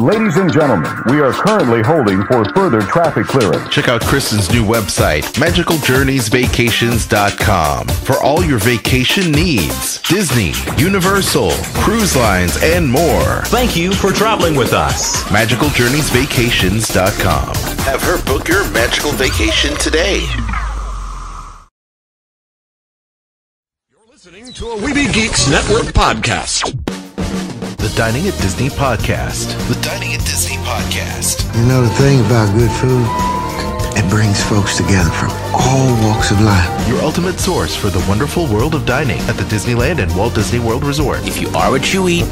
Ladies and gentlemen, we are currently holding for further traffic clearance. Check out Kristen's new website, magicaljourneysvacations.com, for all your vacation needs. Disney, Universal, cruise lines, and more. Thank you for traveling with us. magicaljourneysvacations.com. Have her book your magical vacation today. You're listening to a Weeby Geeks Network podcast. The Dining at Disney podcast. The Dining at Disney podcast. You know the thing about good food? It brings folks together from all walks of life. Your ultimate source for the wonderful world of dining at the Disneyland and Walt Disney World Resort. If you are what you eat,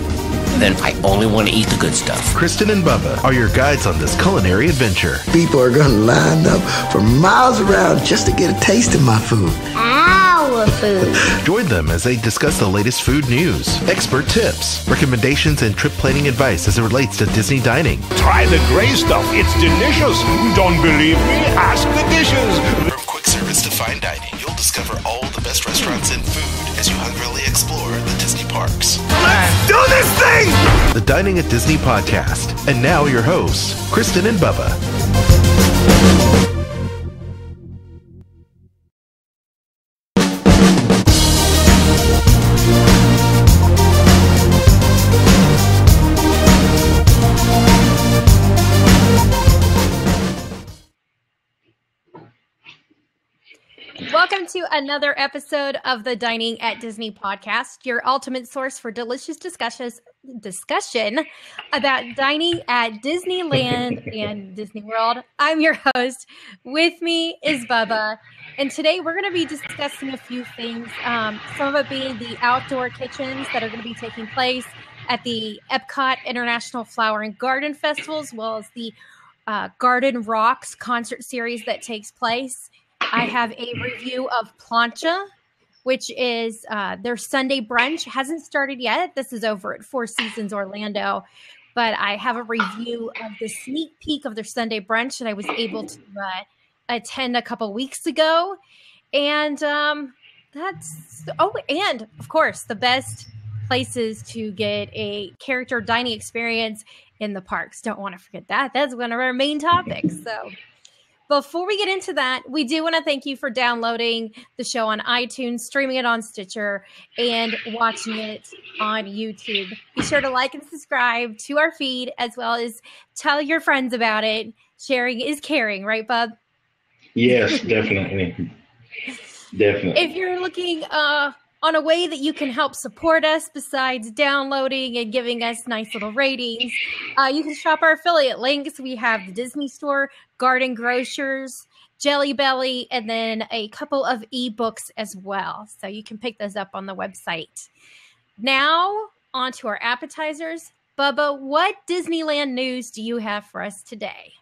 then I only want to eat the good stuff. Kristen and Bubba are your guides on this culinary adventure. People are going to line up for miles around just to get a taste of my food. Our food. Join them as they discuss the latest food news, expert tips, recommendations, and trip planning advice as it relates to Disney dining. Try the gray stuff. It's delicious. Don't believe me? Ask the dishes. From quick service to fine dining, you'll discover all the best restaurants and food as you hungrily explore the Disney parks. Let's do this thing! The Dining at Disney podcast. And now your hosts, Kristen and Bubba. Welcome to another episode of the Dining at Disney podcast, your ultimate source for delicious discussion about dining at Disneyland and Disney World. I'm your host. With me is Bubba, and today we're going to be discussing a few things, some of it being the outdoor kitchens that are going to be taking place at the Epcot International Flower and Garden Festival, as well as the Garden Rocks concert series that takes place. I have a review of Plancha, which is their Sunday brunch. Hasn't started yet. This is over at Four Seasons Orlando. But I have a review of the sneak peek of their Sunday brunch that I was able to attend a couple weeks ago. And and of course, the best places to get a character dining experience in the parks. Don't want to forget that. That's one of our main topics. So before we get into that, we do want to thank you for downloading the show on iTunes, streaming it on Stitcher, and watching it on YouTube. Be sure to like and subscribe to our feed, as well as tell your friends about it. Sharing is caring, right, Bub? Yes, definitely. Definitely. If you're looking on a way that you can help support us besides downloading and giving us nice little ratings, you can shop our affiliate links. We have the Disney Store, Garden Grocers, Jelly Belly, and then a couple of ebooks as well. So you can pick those up on the website. Now, on to our appetizers. Bubba, what Disneyland news do you have for us today?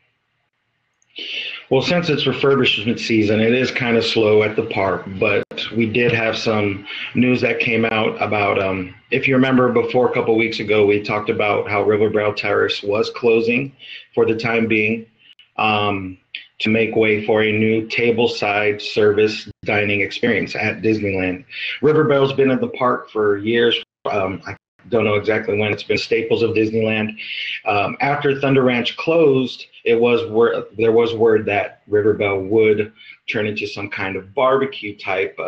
Well, since it's refurbishment season, it is kind of slow at the park, but we did have some news that came out about, if you remember before a couple weeks ago, we talked about how River Terrace was closing for the time being to make way for a new tableside service dining experience at Disneyland. Riverbell's been at the park for years. I don't know exactly when. It's been staples of Disneyland. After Thunder Ranch closed, there was word that Riverbell would turn into some kind of barbecue type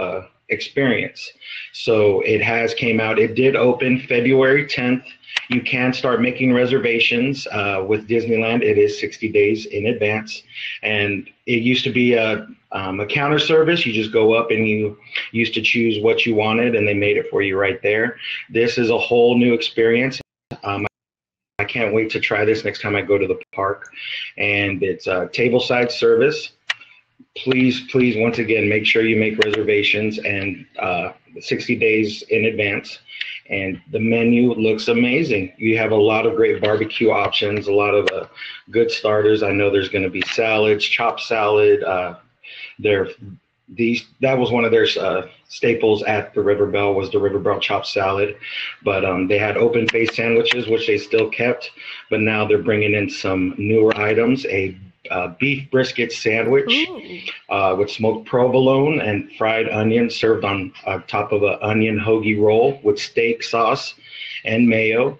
experience. So it has came out. It did open February 10th. You can start making reservations with Disneyland. It is 60 days in advance. And it used to be a counter service. You just go up and you used to choose what you wanted, and they made it for you right there. This is a whole new experience. I can't wait to try this next time I go to the park. And it's a tableside service. Please, once again, make sure you make reservations and 60 days in advance. And the menu looks amazing. You have a lot of great barbecue options, a lot of good starters. I know there's going to be salads, chopped salad. That was one of their staples at the Riverbell, was the Riverbell chopped salad. But they had open face sandwiches, which they still kept, but now they're bringing in some newer items, a beef brisket sandwich with smoked provolone and fried onion served on top of an onion hoagie roll with steak sauce and mayo.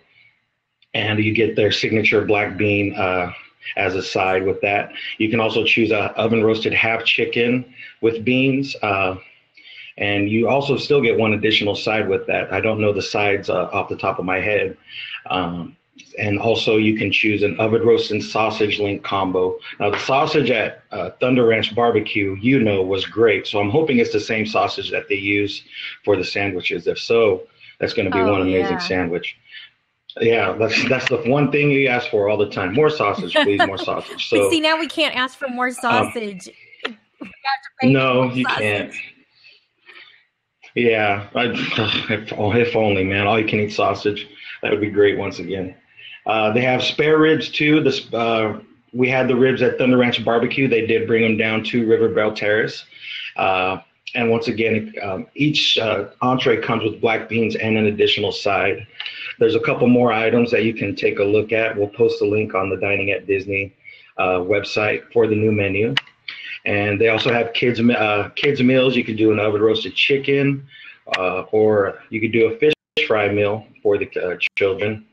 and you get their signature black bean as a side with that. You can also choose a oven roasted half chicken with beans. And you also still get one additional side with that. I don't know the sides off the top of my head. And also you can choose an oven roasted sausage link combo. Now the sausage at Thunder Ranch Barbecue, was great. So I'm hoping it's the same sausage that they use for the sandwiches. If so, that's going to be one amazing sandwich. Yeah, that's the one thing you ask for all the time. More sausage, please, more sausage. So see, now we can't ask for more sausage. We have to pay no, for you sausage. can't. Yeah, if only, man. All you can eat sausage. That would be great once again. They have spare ribs too. We had the ribs at Thunder Ranch Barbecue. They did bring them down to Riverbell Terrace. And once again, each entree comes with black beans and an additional side. There's a couple more items that you can take a look at. We'll post a link on the Dining at Disney website for the new menu. And they also have kids meals. You could do an oven roasted chicken, or you could do a fish fry meal for the children.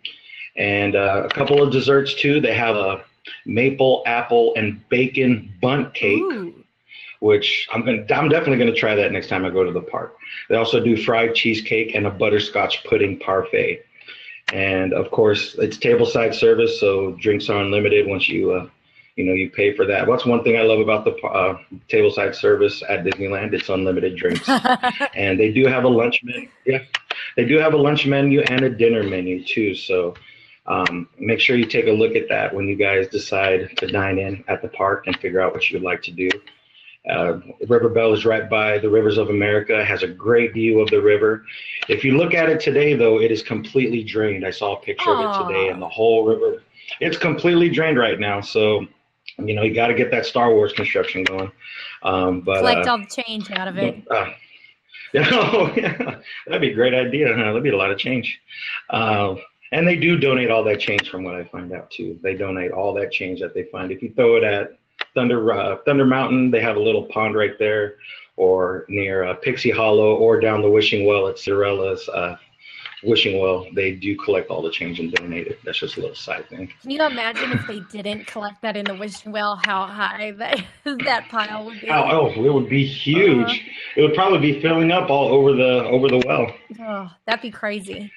And a couple of desserts too. They have a maple, apple, and bacon bundt cake. Ooh. Which I'm definitely gonna try that next time I go to the park. They also do fried cheesecake and a butterscotch pudding parfait. And of course, it's tableside service, so drinks are unlimited once you pay for that. That's one thing I love about the tableside service at Disneyland. It's unlimited drinks. And they do have a lunch menu. Yeah, they do have a lunch menu and a dinner menu too. So make sure you take a look at that when you guys decide to dine in at the park and figure out what you would like to do. Riverbell is right by the Rivers of America, has a great view of the river. If you look at it today, though, it is completely drained. I saw a picture of it today, and the whole river, it's completely drained right now. So, you got to get that Star Wars construction going. But collect all the change out of it. Yeah, that'd be a great idea. Huh? That'd be a lot of change. And they do donate all that change from what I find out, too. They donate all that change that they find. If you throw it at Thunder Mountain, they have a little pond right there, or near Pixie Hollow, or down the wishing well at Cinderella's wishing well. They do collect all the change and donate it. That's just a little side thing. Can you imagine if they didn't collect that in the wishing well, how high that pile would be? Oh, it would be huge. It would probably be filling up all over the well. Oh, that'd be crazy.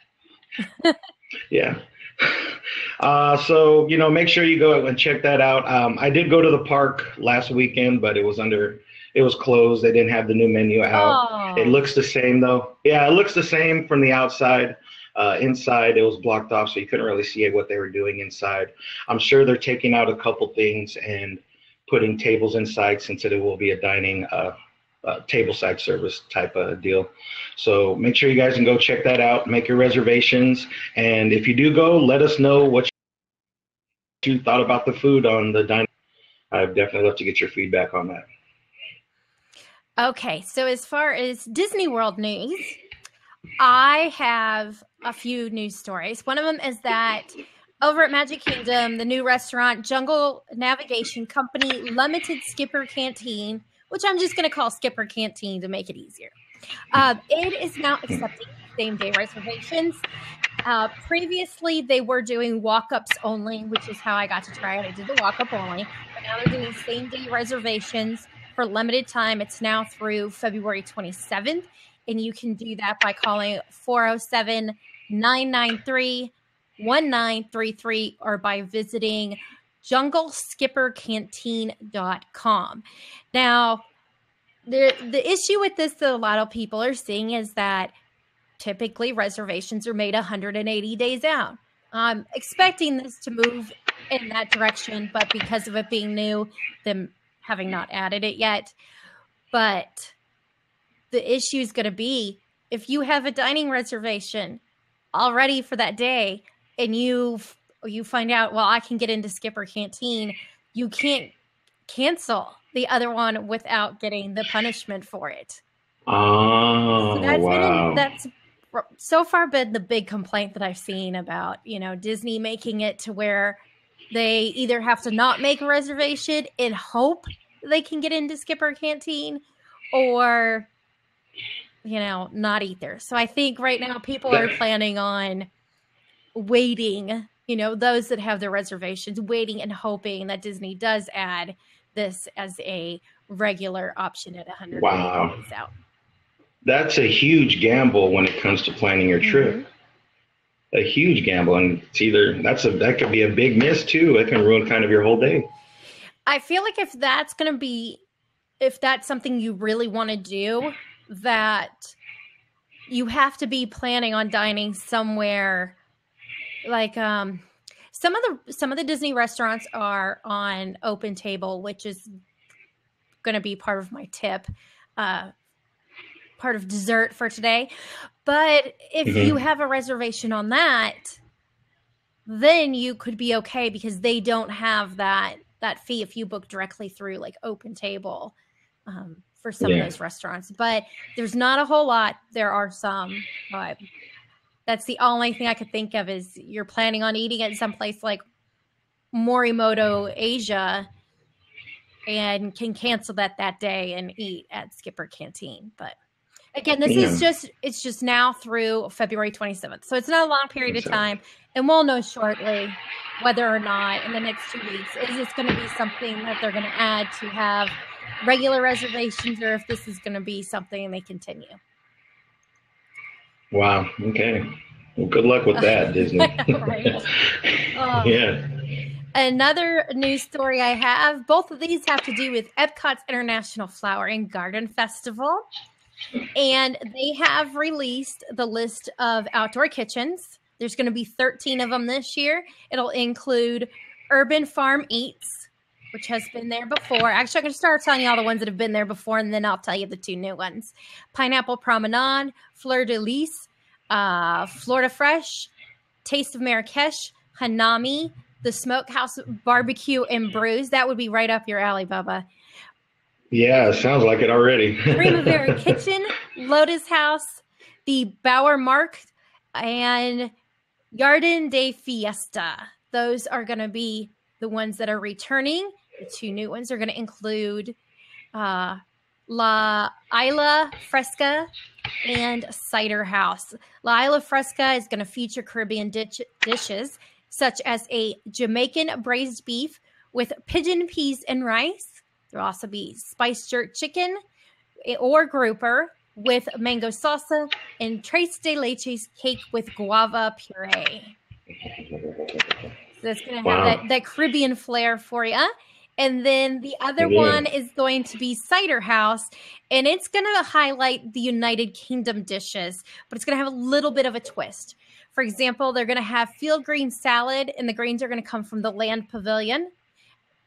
Yeah. So, make sure you go and check that out. I did go to the park last weekend, but it was closed. They didn't have the new menu out. Oh. It looks the same though. Yeah, it looks the same from the outside. Inside, it was blocked off, so you couldn't really see what they were doing inside. I'm sure they're taking out a couple things and putting tables inside, since it will be a dining tableside service type of deal. So make sure you guys can go check that out, make your reservations. And if you do go, let us know what you thought about the food on the dining. I'd definitely love to get your feedback on that. Okay, so as far as Disney World news, I have a few news stories. One of them is that over at Magic Kingdom, the new restaurant Jungle Navigation Company Limited Skipper Canteen, which I'm just going to call Skipper Canteen to make it easier. It is now accepting same-day reservations. Previously, they were doing walk-ups only, which is how I got to try it. I did the walk-up only. But now they're doing same-day reservations for limited time. It's now through February 27th, and you can do that by calling 407-993-1933 or by visiting jungleskippercanteen.com. Now, the issue with this that a lot of people are seeing is that typically reservations are made 180 days out. I'm expecting this to move in that direction, but because of it being new, them having not added it yet. But the issue is going to be if you have a dining reservation already for that day and you find out, well, I can get into Skipper Canteen, you can't cancel the other one without getting the punishment for it. Oh, so that's so far been the big complaint that I've seen about, Disney making it to where they either have to not make a reservation and hope they can get into Skipper Canteen, or, not either. So I think right now people are planning on waiting those that have their reservations waiting and hoping that Disney does add this as a regular option at 100 Wow. days out. That's a huge gamble when it comes to planning your trip. A huge gamble. And it's either that could be a big miss too. It can ruin kind of your whole day. I feel like if that's something you really want to do, that you have to be planning on dining somewhere like some of the Disney restaurants are on open table, which is going to be part of my tip, part of dessert for today. But if you have a reservation on that, then you could be okay because they don't have that fee if you book directly through like open table for some of those restaurants. But there's not a whole lot. There are some, but that's the only thing I could think of is you're planning on eating at some place like Morimoto Asia and can cancel that day and eat at Skipper Canteen. But again, it's just now through February 27th. So it's not a long period of time. And we'll know shortly whether or not in the next 2 weeks, is this going to be something that they're going to add to have regular reservations or if this is going to be something they continue. Wow. Okay. Well, good luck with that, Disney. Right. Yeah. Another news story I have, both of these have to do with Epcot's International Flower and Garden Festival. And they have released the list of outdoor kitchens. There's going to be 13 of them this year. It'll include Urban Farm Eats, which has been there before. Actually, I'm going to start telling you all the ones that have been there before, and then I'll tell you the 2 new ones. Pineapple Promenade, Fleur de Lis, Florida Fresh, Taste of Marrakesh, Hanami, the Smokehouse Barbecue and Brews. That would be right up your alley, Bubba. Yeah, sounds like it already. Primavera Kitchen, Lotus House, the Bauer Markt, and Jardin de Fiesta. Those are going to be the ones that are returning. The 2 new ones are going to include La Isla Fresca and Cider House. La Isla Fresca is going to feature Caribbean dishes such as a Jamaican braised beef with pigeon peas and rice. There'll also be spiced jerk chicken or grouper with mango salsa and tres de leches cake with guava puree. So it's going to have that Caribbean flair for you. And then the other one is going to be Cider House, and it's going to highlight the United Kingdom dishes, but it's going to have a little bit of a twist. For example, they're going to have field green salad, and the greens are going to come from the Land Pavilion.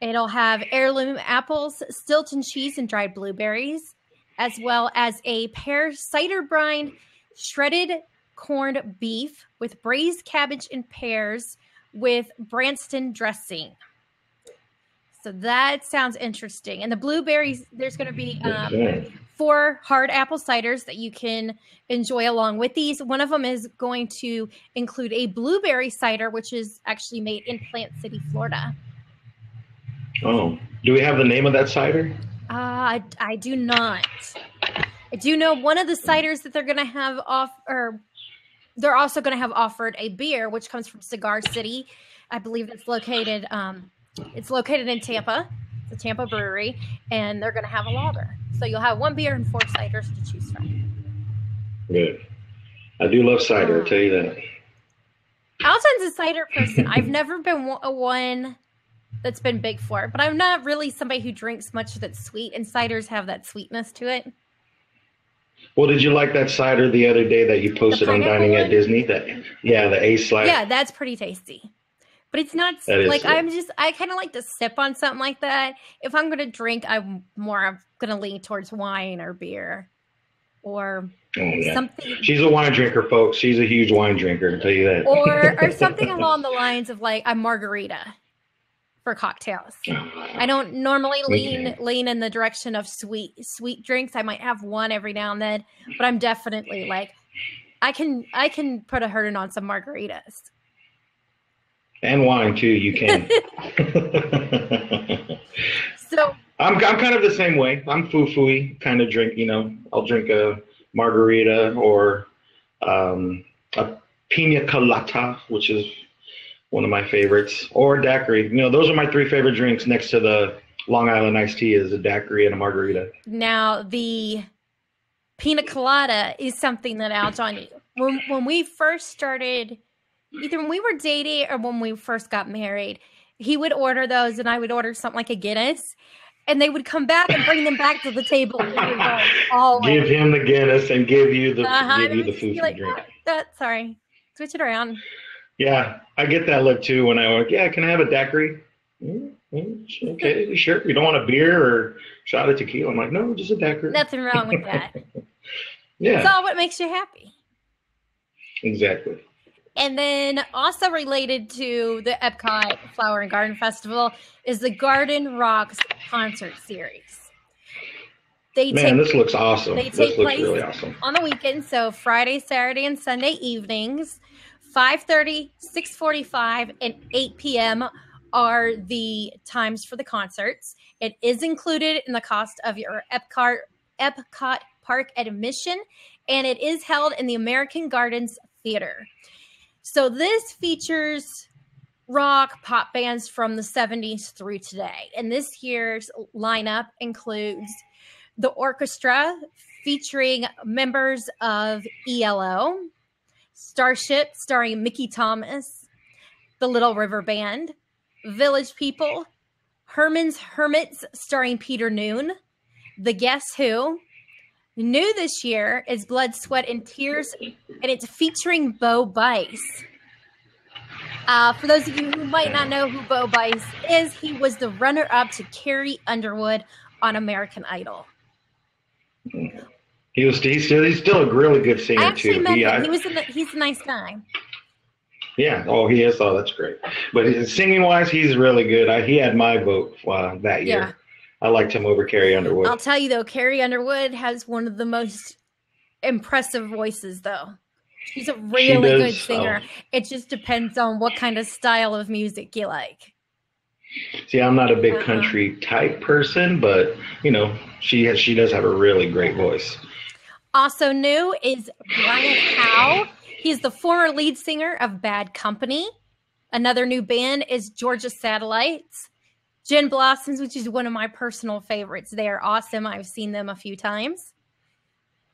It'll have heirloom apples, Stilton cheese, and dried blueberries, as well as a pear cider brine, shredded corned beef with braised cabbage and pears with Branston dressing. So that sounds interesting. And the blueberries, there's going to be 4 hard apple ciders that you can enjoy along with these. One of them is going to include a blueberry cider, which is actually made in Plant City, Florida. Oh, do we have the name of that cider? I do not. I do know one of the ciders that they're going to have they're also going to have offered a beer, which comes from Cigar City. I believe it's located in Tampa. It's a Tampa brewery, and they're going to have a lager. So you'll have 1 beer and 4 ciders to choose from. Good. I do love cider, I'll tell you that. Alton's a cider person. I've never been one that's been big for it, but I'm not really somebody who drinks much that's sweet, and ciders have that sweetness to it. Well, did you like that cider the other day that you posted on Dining at Disney? The Ace cider. Yeah, that's pretty tasty. But it's not like I kind of like to sip on something like that. If I'm going to drink, I'm more going to lean towards wine or beer or something. She's a wine drinker, folks. She's a huge wine drinker, I'll tell you that. Or something along the lines of like a margarita for cocktails. I don't normally lean in the direction of sweet drinks. I might have one every now and then, but I'm definitely like I can put a hurting on some margaritas. And wine too, you can. So I'm kind of the same way. I'm foo-foo-y kind of drink. I'll drink a margarita or a pina colada, which is one of my favorites, or daiquiri. Those are my three favorite drinks next to the Long Island iced tea is a daiquiri and a margarita. Now, the pina colada is something that Aljon, when we first started, either when we were dating or when we first got married, he would order those and I would order something like a Guinness. And they would come back and bring them back to the table. Give him the Guinness and give you the food to drink. Sorry, switch it around. Yeah, I get that look too when I work. Yeah, can I have a daiquiri? Okay, sure. You don't want a beer or shot of tequila? I'm like, no, just a daiquiri. Nothing wrong with that. Yeah, it's all what makes you happy. Exactly. And then also related to the Epcot Flower and Garden Festival is the Garden Rocks concert series. This looks awesome. They take place really awesome on the weekend, so Friday, Saturday, and Sunday evenings. 5:30, 6:45, and 8 p.m. are the times for the concerts. It is included in the cost of your Epcot Park admission, and it is held in the American Gardens Theater. So this features rock pop bands from the 70s through today. And this year's lineup includes the orchestra featuring members of ELO, Starship starring Mickey Thomas, the Little River Band, Village People, Herman's Hermits starring Peter Noon, The Guess Who. New this year is Blood, Sweat, and Tears, and it's featuring Bo Bice. For those of you who might not know who Bo Bice is, he was the runner-up to Carrie Underwood on American Idol. He's still a really good singer, I actually too. met him. He's a nice guy. Yeah. Oh, he is. Oh, that's great. But singing-wise, he's really good. He had my vote that year. Yeah. I liked him over Carrie Underwood. I'll tell you, though, Carrie Underwood has one of the most impressive voices, though. She's a really good singer. It just depends on what kind of style of music you like. See, I'm not a big country type person, but, she does have a really great voice. Also new is Brian Howe. He's the former lead singer of Bad Company. Another new band is Georgia Satellites. Gin Blossoms, which is one of my personal favorites. They are awesome. I've seen them a few times.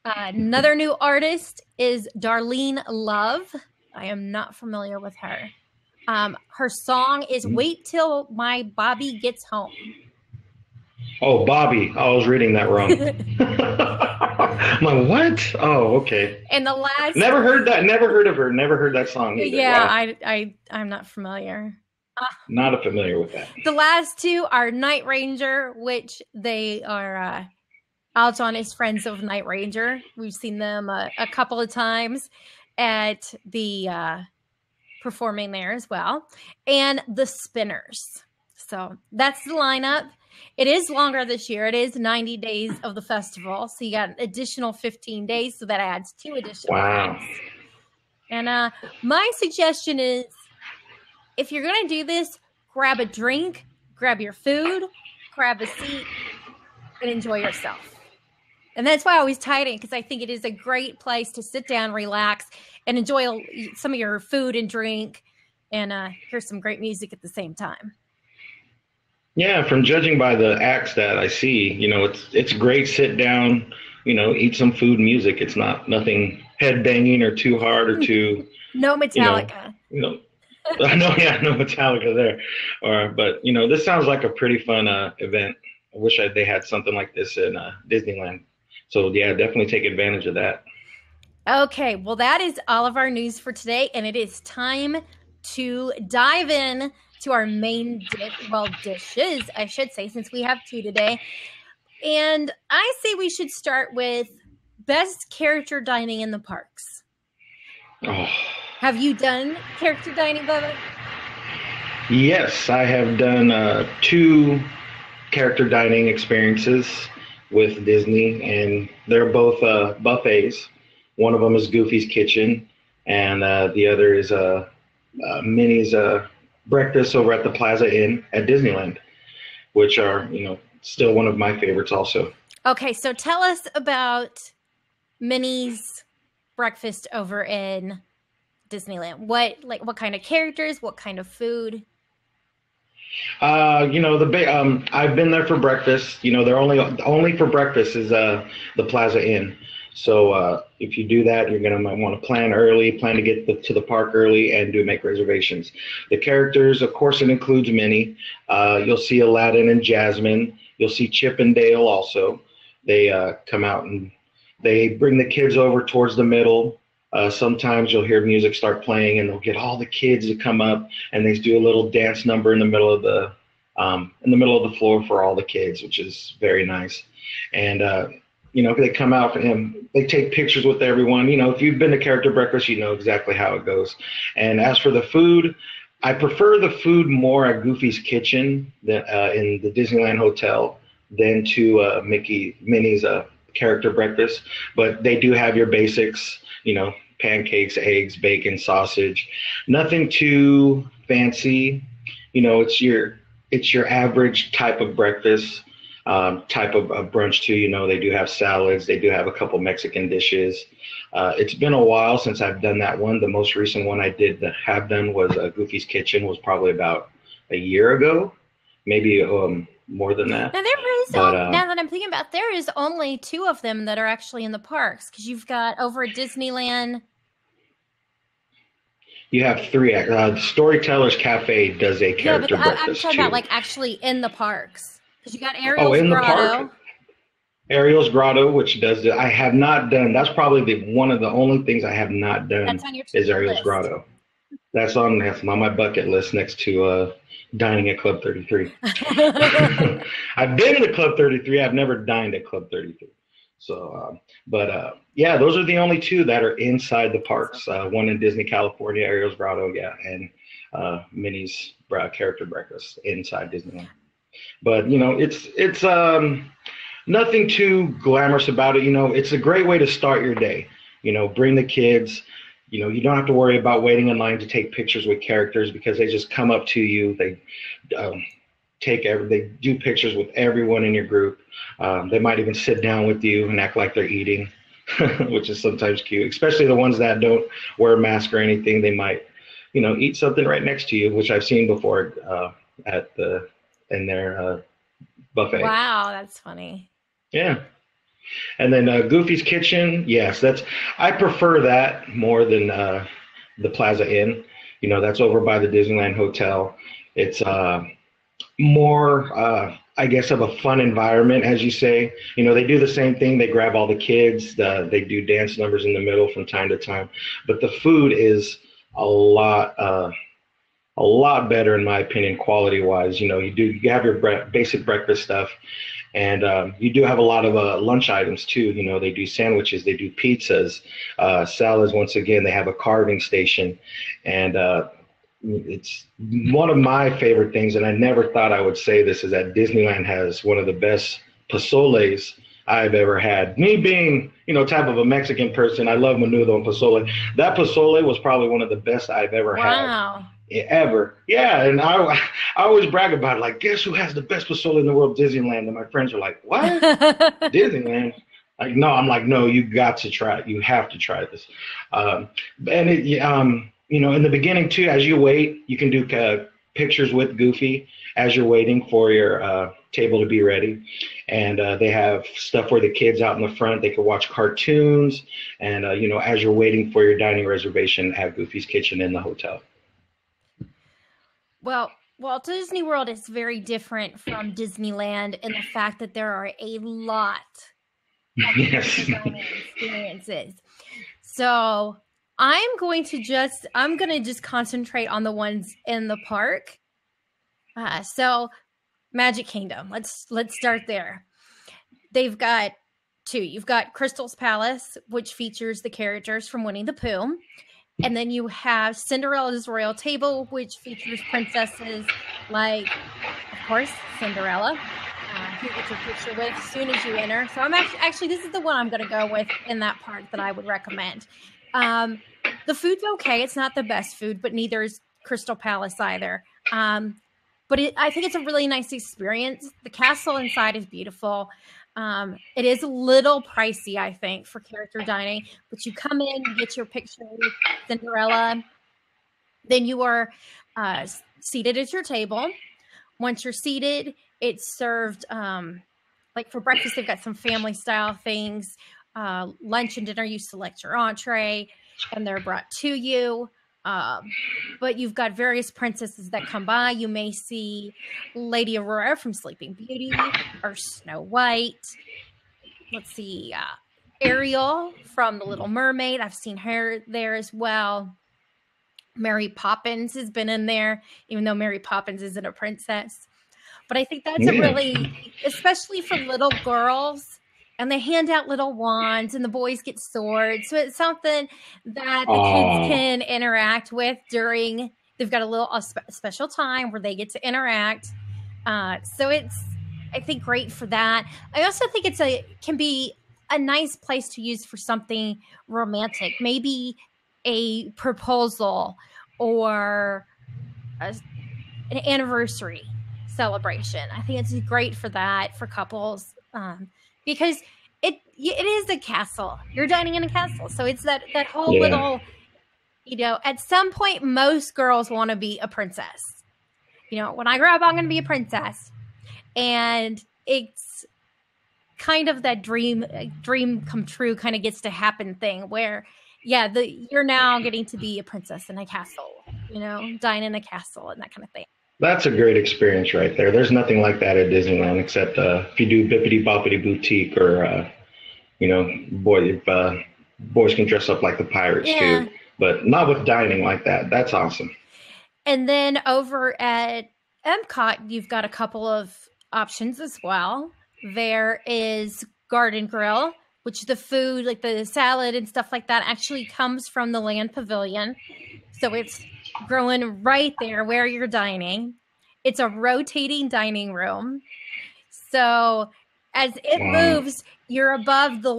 Another new artist is Darlene Love. I am not familiar with her. Her song is Wait Till My Bobby Gets Home. Oh, Bobby. I was reading that wrong. I'm like, what? Oh, okay. And the last... Never heard that. Never heard of her. Never heard that song either. Yeah, wow. I'm not familiar. Not familiar with that. The last two are Night Ranger, which they are Aljon is friends of Night Ranger. We've seen them a couple of times at the performing there as well. And the Spinners. So that's the lineup. It is longer this year. It is 90 days of the festival. So you got an additional 15 days. So that adds 2 additional days. And my suggestion is, if you're going to do this, grab a drink, grab your food, grab a seat, and enjoy yourself. And that's why I always tie it in, because I think it is a great place to sit down, relax, and enjoy some of your food and drink, and hear some great music at the same time. Yeah, from judging by the acts that I see, it's great sit down, eat some food, music. It's nothing head banging or too hard or too... No Metallica. No Metallica there. But this sounds like a pretty fun event. I wish they had something like this in Disneyland. So yeah, definitely take advantage of that. Okay, well that is all of our news for today, and it is time to dive in to our main dishes, I should say, since we have 2 today. And I say we should start with best character dining in the parks. Oh. Have you done character dining, Bubba? Yes, I have done 2 character dining experiences with Disney, and they're both buffets. One of them is Goofy's Kitchen, and the other is Minnie's breakfast over at the Plaza Inn at Disneyland, which are, still one of my favorites also. Okay, so tell us about Minnie's breakfast over in Disneyland? What kind of characters? What kind of food? I've been there for breakfast. They're only for breakfast is the Plaza Inn. So if you do that, might want to plan to get to the park early, and make reservations. The characters, of course, it includes Minnie. You'll see Aladdin and Jasmine. You'll see Chip and Dale also. They come out and they bring the kids over towards the middle. Sometimes you'll hear music start playing, and they'll get all the kids to come up, and they do a little dance number in the middle of the floor for all the kids, which is very nice. And they come out and they take pictures with everyone. If you've been to Character Breakfast, you know exactly how it goes. And as for the food, I prefer the food more at Goofy's Kitchen than in the Disneyland Hotel than to Minnie's Character Breakfast. But they do have your basics, pancakes, eggs, bacon, sausage. Nothing too fancy. It's your average type of breakfast. Type of brunch too. They do have salads. They do have a couple Mexican dishes. It's been a while since I've done that one. The most recent one I did have done was Goofy's Kitchen, was probably about a year ago, maybe more than that. Now now that I'm thinking about, there is only 2 of them that are actually in the parks, because you've got over at Disneyland. You have 3. Storytellers Cafe does a character breakfast I'm talking too. about actually in the parks. Because you got Ariel's in Grotto. The park. Ariel's Grotto, which does I have not done. That's probably one of the only things I have not done. That's on your is Ariel's list. Grotto. That's on my bucket list next to dining at Club 33. I've been to Club 33. I've never dined at Club 33. So, yeah, those are the only 2 that are inside the parks. One in Disney California, Ariel's Grotto, and Minnie's Character Breakfast inside Disneyland. But it's nothing too glamorous about it. It's a great way to start your day. Bring the kids. You don't have to worry about waiting in line to take pictures with characters, because they just come up to you. They they do pictures with everyone in your group. They might even sit down with you and act like they're eating, which is sometimes cute. Especially the ones that don't wear a mask or anything. They might, eat something right next to you, which I've seen before in their buffet. Wow, that's funny. Yeah. And then Goofy's Kitchen, yes, I prefer that more than the Plaza Inn. That's over by the Disneyland Hotel. It's more, I guess, of a fun environment, as you say. They do the same thing. They grab all the kids. They do dance numbers in the middle from time to time. But the food is a lot better, in my opinion, quality-wise. You have your basic breakfast stuff. And you do have a lot of lunch items too. They do sandwiches, they do pizzas, salads. Once again, they have a carving station, and it's one of my favorite things. And I never thought I would say this, is that Disneyland has one of the best pozoles I've ever had. Me being, type of a Mexican person, I love menudo and pozole. That pozole was probably one of the best I've ever had. Ever. Yeah, and I always brag about it, like, guess who has the best pozole in the world? Disneyland. And my friends are like, what? Disneyland? No, you got to try it. You have to try this. And it, in the beginning too, as you wait, you can do pictures with Goofy as you're waiting for your table to be ready. And they have stuff where the kids out in the front, they can watch cartoons. And, as you're waiting for your dining reservation at Goofy's Kitchen in the hotel. Well, Walt Disney World is very different from Disneyland in the fact that there are a lot of dining experiences. So I'm going to just concentrate on the ones in the park. So Magic Kingdom, let's start there. They've got 2. You've got Crystal's Palace, which features the characters from Winnie the Pooh. And then you have Cinderella's Royal Table, which features princesses like, of course, Cinderella, who you get your picture with as soon as you enter. So I'm actually this is the one I'm going to go with in that part that I would recommend. The food's okay. It's not the best food, but neither is Crystal Palace either. But I think it's a really nice experience. The castle inside is beautiful. It is a little pricey, I think, for character dining, but you come in, you get your picture with Cinderella, then you are seated at your table. Once you're seated, it's served like for breakfast, they've got some family style things. Lunch and dinner, you select your entree and they're brought to you. But you've got various princesses that come by. You may see Lady Aurora from Sleeping Beauty or Snow White. Let's see, Ariel from The Little Mermaid. I've seen her there as well. Mary Poppins has been in there, even though Mary Poppins isn't a princess. But I think that's a really, especially for little girls, and they hand out little wands and the boys get swords. So it's something that the kids can interact with during, they've got a special time where they get to interact. So it's, I think, great for that. I also think can be a nice place to use for something romantic, maybe a proposal or an anniversary celebration. I think it's great for that, for couples, because it is a castle. You're dining in a castle. So it's that whole little, at some point, most girls want to be a princess. When I grow up, I'm going to be a princess. And it's kind of that dream come true kind of gets to happen thing where, you're now getting to be a princess in a castle, dine in a castle and that kind of thing. That's a great experience right there. There's nothing like that at Disneyland except if you do Bippity Boppity Boutique or, boys can dress up like the pirates too, but not with dining like that. That's awesome. And then over at Epcot, you've got a couple of options as well. There is Garden Grill, which the food, like the salad and stuff like that, actually comes from the Land Pavilion. So it's growing right there where you're dining. It's a rotating dining room. So as it moves, you're above the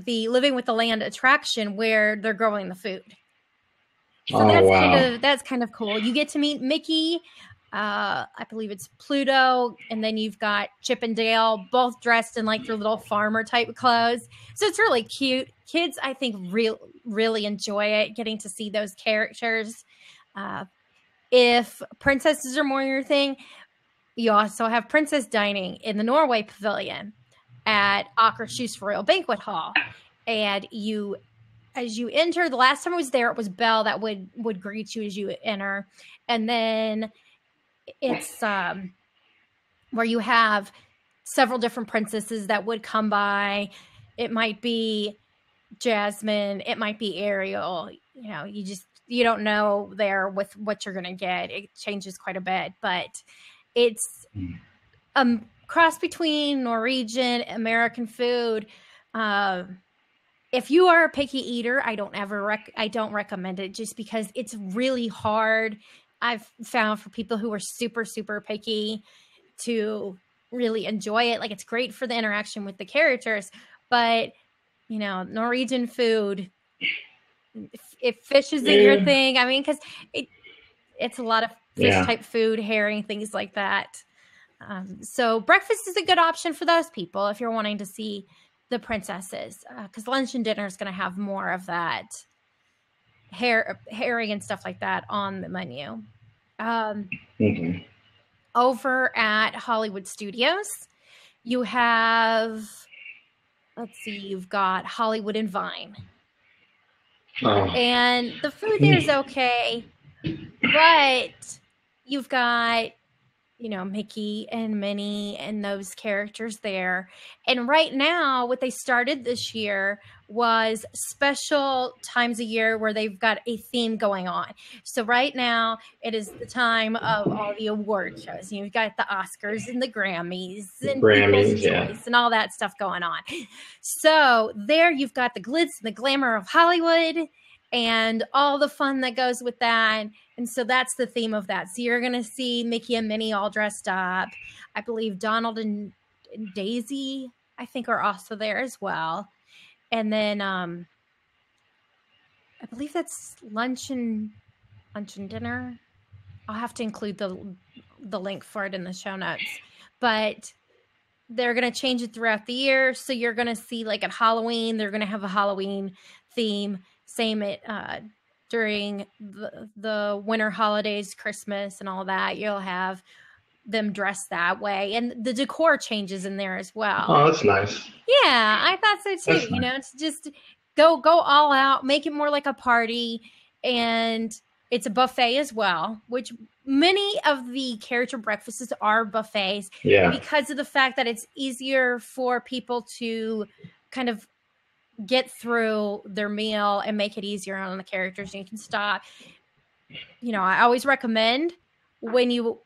the Living with the Land attraction where they're growing the food. So that's kind of cool. You get to meet Mickey. I believe it's Pluto, and then you've got Chip and Dale, both dressed in like their little farmer type clothes. So it's really cute. Kids, I think, really enjoy it, getting to see those characters. If princesses are more your thing, you also have princess dining in the Norway Pavilion at Akershus Royal Banquet Hall. And as you enter, the last time I was there, it was Belle that would greet you as you enter. And then it's where you have several different princesses that would come by. It might be Jasmine. It might be Ariel. You don't know there with what you're going to get. It changes quite a bit, but it's a cross between Norwegian, American food. If you are a picky eater, I don't recommend it just because it's really hard. I've found for people who are super, super picky to really enjoy it. Like, it's great for the interaction with the characters, but Norwegian food, if fish isn't your thing, I mean, because it's a lot of fish type food, herring, things like that. So breakfast is a good option for those people if you're wanting to see the princesses, because lunch and dinner is going to have more of that herring and stuff like that on the menu. Over at Hollywood Studios, you have, you've got Hollywood and Vine. And the food there is okay, but you've got, Mickey and Minnie and those characters there. And right now, what they started this year was special times a year where they've got a theme going on. So right now, it is the time of all the award shows. You've got the Oscars and the Grammys and People's Choice and all that stuff going on. So there you've got the glitz and the glamour of Hollywood and all the fun that goes with that. And so that's the theme of that. So you're going to see Mickey and Minnie all dressed up. I believe Donald and Daisy, I think, are also there as well. And then I believe that's lunch and dinner. I'll have to include the link for it in the show notes. But they're going to change it throughout the year. So you're going to see like at Halloween, they're going to have a Halloween theme. Same during the winter holidays, Christmas and all that. You'll have them dressed that way. And the decor changes in there as well. Oh, that's nice. Yeah, I thought so too. That's You know, nice. it's just go all out, make it more like a party. And it's a buffet as well, which many of the character breakfasts are buffets Yeah. because of the fact that it's easier for people to kind of get through their meal and make it easier on the characters. And you can stop. You know, I always recommend when you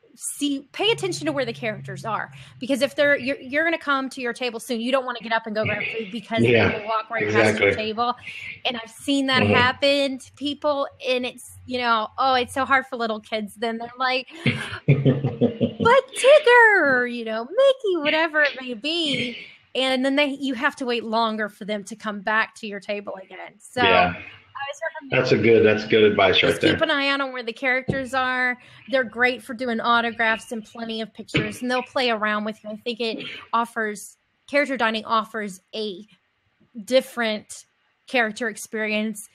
pay attention to where the characters are, because if you're going to come to your table soon, you don't want to get up and go grab food because they will walk right past your table. And I've seen that happen to people, and it's, you know, oh, it's so hard for little kids. Then they're like, but Tigger, you know, Mickey, whatever it may be. And then you have to wait longer for them to come back to your table again. So yeah. That's good advice right there. Keep an eye out on where the characters are. They're great for doing autographs and plenty of pictures, and they'll play around with you. I think character dining offers a different character experience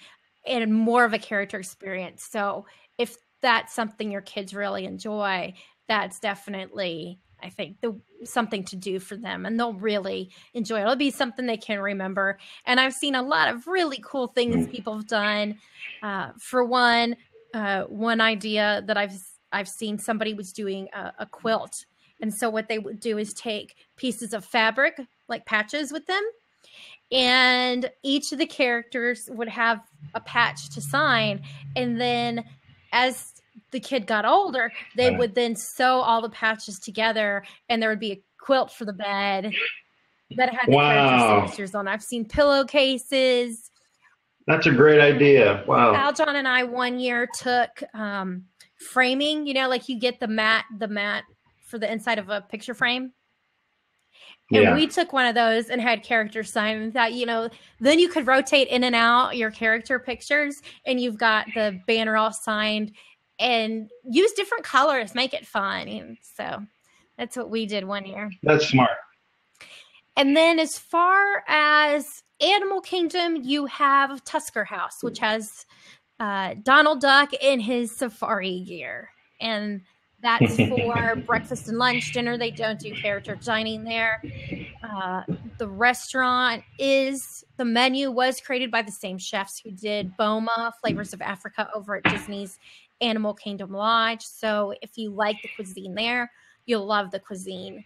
and more of a character experience. So if that's something your kids really enjoy, that's definitely, I think, something to do for them, and they'll really enjoy it. It'll be something they can remember. And I've seen a lot of really cool things people have done. For one idea that I've seen, somebody was doing a quilt. And so what they would do is take pieces of fabric, like patches with them, and each of the characters would have a patch to sign. And then as the kid got older, they would then sew all the patches together, and there would be a quilt for the bed that had the character signatures on. I've seen pillowcases. That's a great idea. Wow. Aljon and I one year took framing, you know, like you get the mat for the inside of a picture frame. And we took one of those and had characters sign, and thought, you know, then you could rotate in and out your character pictures, and you've got the banner all signed, and use different colors, make it fun. And so that's what we did one year. That's smart. And then as far as Animal Kingdom, you have Tusker House, which has Donald Duck in his safari gear. And that's for breakfast and lunch, dinner. They don't do character dining there. The restaurant the menu was created by the same chefs who did Boma, Flavors of Africa, over at Disney's Animal Kingdom Lodge. So if you like the cuisine there, you'll love the cuisine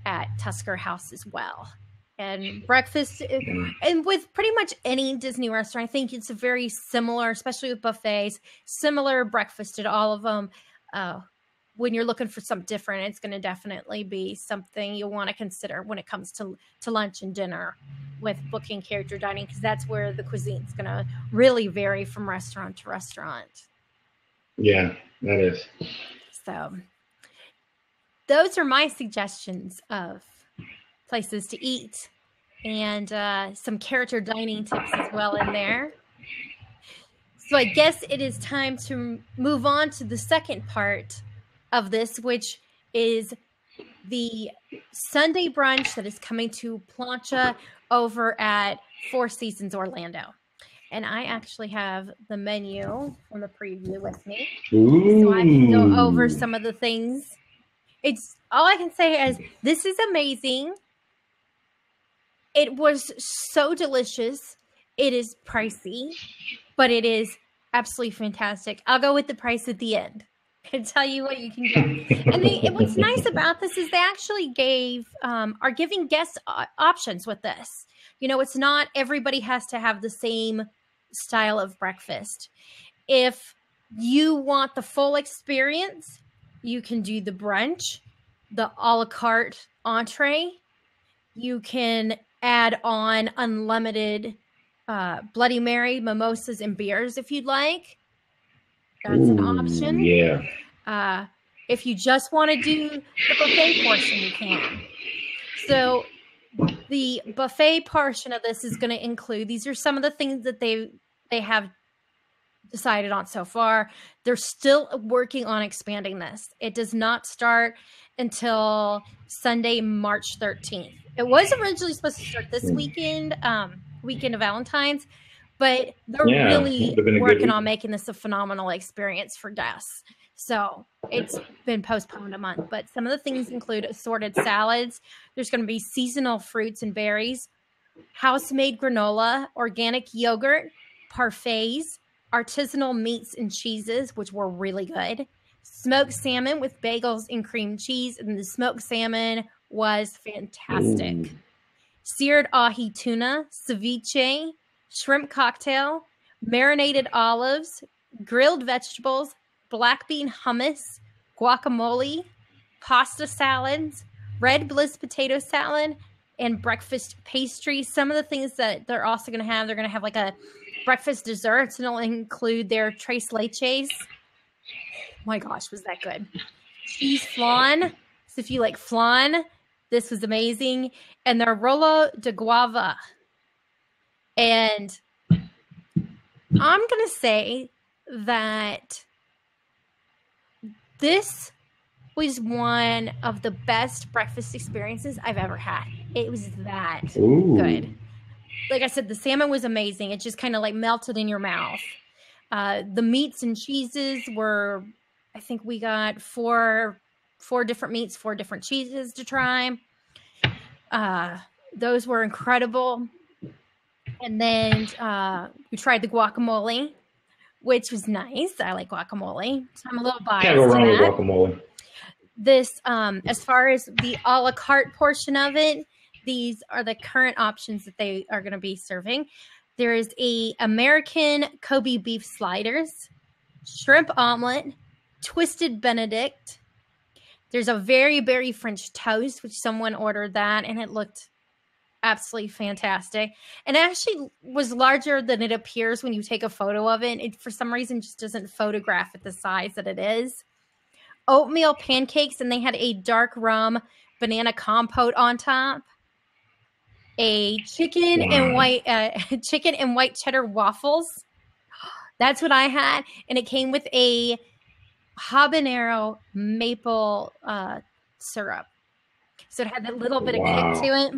at Tusker House as well. And breakfast, and with pretty much any Disney restaurant, I think it's a very similar, especially with buffets, similar breakfast at all of them. When you're looking for something different, it's going to definitely be something you'll want to consider when it comes to lunch and dinner with booking character dining, because that's where the cuisine is going to really vary from restaurant to restaurant. Yeah, that is. So those are my suggestions of places to eat, and some character dining tips as well in there. So I guess it is time to move on to the second part of this, which is the Sunday brunch that is coming to Plancha over at Four Seasons Orlando. And I actually have the menu from the preview with me. Ooh. So I can go over some of the things. It's all I can say is this is amazing. It was so delicious. It is pricey, but it is absolutely fantastic. I'll go with the price at the end and tell you what you can get. And what's nice about this is they actually are giving guests options with this. You know, it's not everybody has to have the same style of breakfast. If you want the full experience, you can do the brunch, the a la carte entree. You can add on unlimited Bloody Mary, mimosas, and beers if you'd like. That's an option. Yeah. If you just want to do the buffet portion, you can. So the buffet portion of this is going to include, these are some of the things that they have decided on so far. They're still working on expanding this. It does not start until Sunday, March 13th. It was originally supposed to start this weekend of Valentine's, but they're really working on making this a phenomenal experience for guests. So it's been postponed a month. But some of the things include assorted salads. There's going to be seasonal fruits and berries, house-made granola, organic yogurt, parfaits, artisanal meats and cheeses, which were really good, smoked salmon with bagels and cream cheese, and the smoked salmon was fantastic. Seared ahi tuna, ceviche, shrimp cocktail, marinated olives, grilled vegetables, black bean hummus, guacamole, pasta salads, red bliss potato salad, and breakfast pastries. Some of the things that they're also going to have, they're going to have like a breakfast desserts, and it'll include their tres leches. Oh my gosh, was that good. Cheese flan. So if you like flan, this was amazing. And their rolo de guava. And I'm going to say that this was one of the best breakfast experiences I've ever had. It was that good. Like I said, the salmon was amazing. It just kind of like melted in your mouth. The meats and cheeses were, I think we got four different meats, 4 different cheeses to try. Those were incredible. And then we tried the guacamole, which was nice. I like guacamole. So I'm a little biased. Can't go wrong with guacamole. This, as far as the a la carte portion of it, these are the current options that they are going to be serving. There is a American Kobe beef sliders, shrimp omelet, twisted Benedict. There's a very berry French toast, which someone ordered that, and it looked absolutely fantastic. And it actually was larger than it appears when you take a photo of it. It, for some reason, just doesn't photograph at the size that it is. Oatmeal pancakes, and they had a dark rum banana compote on top. A chicken and white cheddar waffles. That's what I had, and it came with a habanero maple syrup. So it had that little bit of kick to it.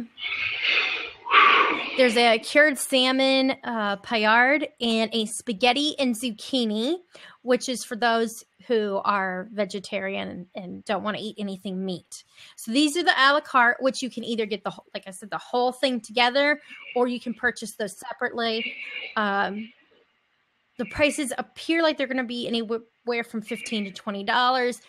There's a cured salmon paillard and a spaghetti and zucchini, which is for those who are vegetarian and don't want to eat anything meat. So these are the a la carte, which you can either get like I said, the whole thing together, or you can purchase those separately. The prices appear like they're going to be anywhere from $15 to $20.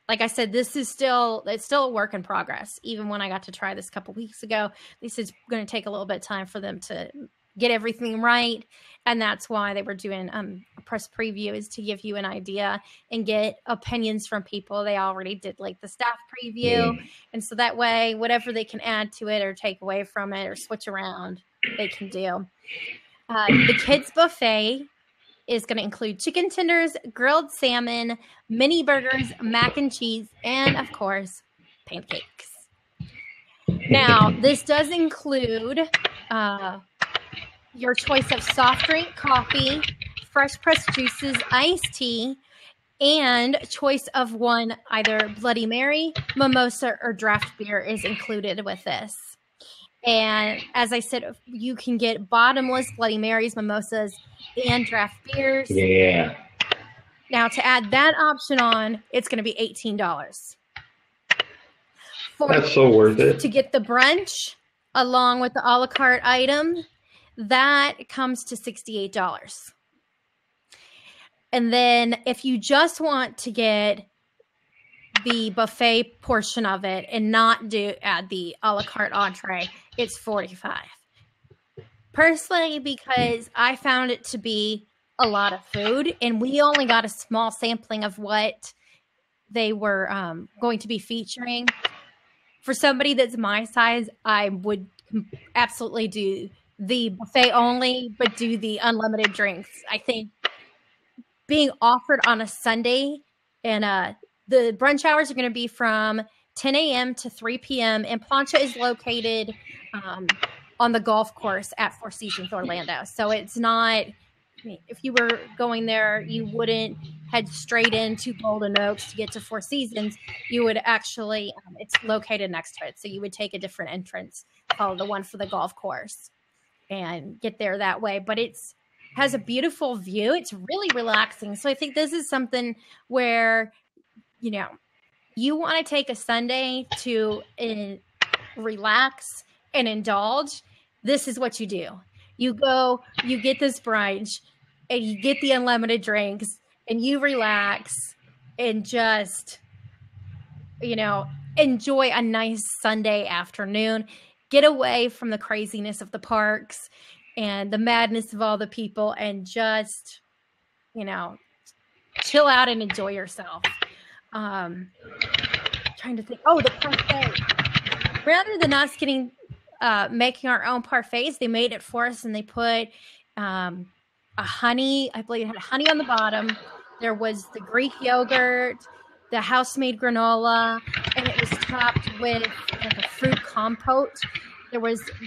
Like I said, it's still a work in progress. Even when I got to try this a couple weeks ago, this is going to take a little bit of time for them to get everything right. And that's why they were doing a press preview, is to give you an idea and get opinions from people. They already did like the staff preview. And so that way, whatever they can add to it or take away from it or switch around, they can do. The kids buffet is going to include chicken tenders, grilled salmon, mini burgers, mac and cheese, and, of course, pancakes. Now, this does include your choice of soft drink, coffee, fresh pressed juices, iced tea, and choice of one, either Bloody Mary, mimosa, or draft beer is included with this. And as I said, you can get bottomless Bloody Marys, mimosas, and draft beers. Yeah. Now, to add that option on, it's going to be $18. That's so worth it. To get the brunch along with the a la carte item, that comes to $68. And then if you just want to get the buffet portion of it and not add the a la carte entree, it's $45. Personally, because I found it to be a lot of food, and we only got a small sampling of what they were going to be featuring. For somebody that's my size, I would absolutely do the buffet only, but do the unlimited drinks. I think being offered on a Sunday, and the brunch hours are going to be from 10 a.m. to 3 p.m. And Plancha is located on the golf course at Four Seasons Orlando. So it's not, if you were going there, you wouldn't head straight into Golden Oaks to get to Four Seasons, you would actually, it's located next to it. So you would take a different entrance, follow the one for the golf course, and get there that way. But has a beautiful view. It's really relaxing. So I think this is something where, you know, you want to take a Sunday to relax and indulge. This is what you do. You go, you get this brunch, and you get the unlimited drinks, and you relax and just, you know, enjoy a nice Sunday afternoon. Get away from the craziness of the parks and the madness of all the people, and just, you know, chill out and enjoy yourself. Trying to think. Oh, the parfait. Rather than us making our own parfaits, they made it for us, and they put a honey. I believe it had honey on the bottom. There was the Greek yogurt, the house-made granola, and it was topped with like a fruit compote.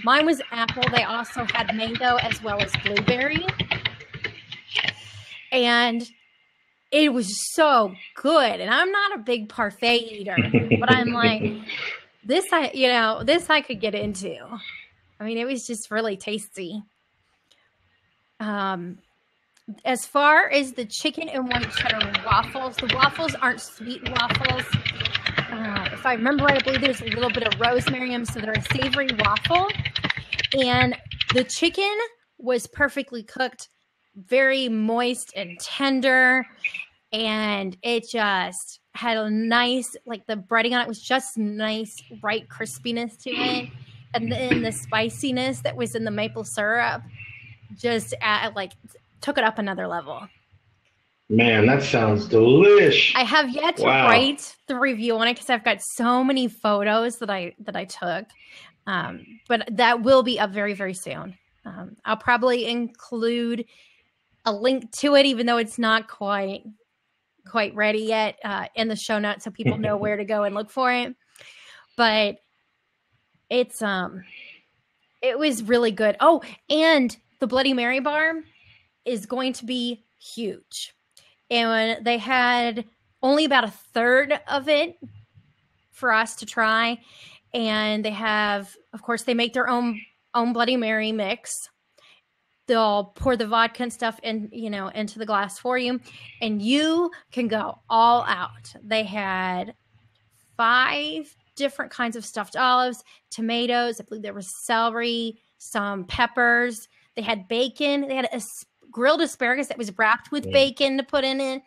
Mine was apple. They also had mango as well as blueberry. And it was so good. And I'm not a big parfait eater, but I'm like, this I could get into. I mean, it was just really tasty. As far as the chicken and white cheddar waffles, the waffles aren't sweet waffles. If I remember right, I believe there's a little bit of rosemary in them, so they're a savory waffle. And the chicken was perfectly cooked, very moist and tender, and it just had a nice, like the breading on it was just nice, right crispiness to it. And then the spiciness that was in the maple syrup just took it up another level. Man, that sounds delish. I have yet to write the review on it because I've got so many photos that I took. But that will be up very, very soon. I'll probably include a link to it, even though it's not quite ready yet, in the show notes, so people know where to go and look for it. But it was really good. Oh, and the Bloody Mary bar is going to be huge. And they had only about a third of it for us to try. And they have, of course, they make their own Bloody Mary mix. They'll pour the vodka and stuff into the glass for you. And you can go all out. They had 5 different kinds of stuffed olives, tomatoes. I believe there was celery, some peppers. They had bacon. They had grilled asparagus that was wrapped with bacon to put in it.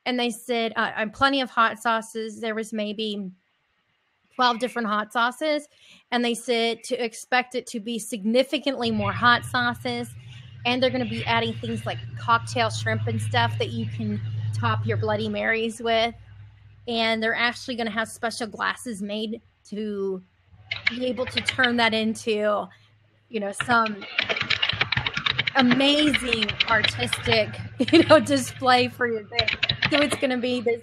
And they said, plenty of hot sauces. There was maybe 12 different hot sauces. And they said to expect it to be significantly more hot sauces. And they're going to be adding things like cocktail shrimp and stuff that you can top your Bloody Marys with. And they're actually going to have special glasses made to be able to turn that into, some amazing artistic, display for your day. So it's going to be this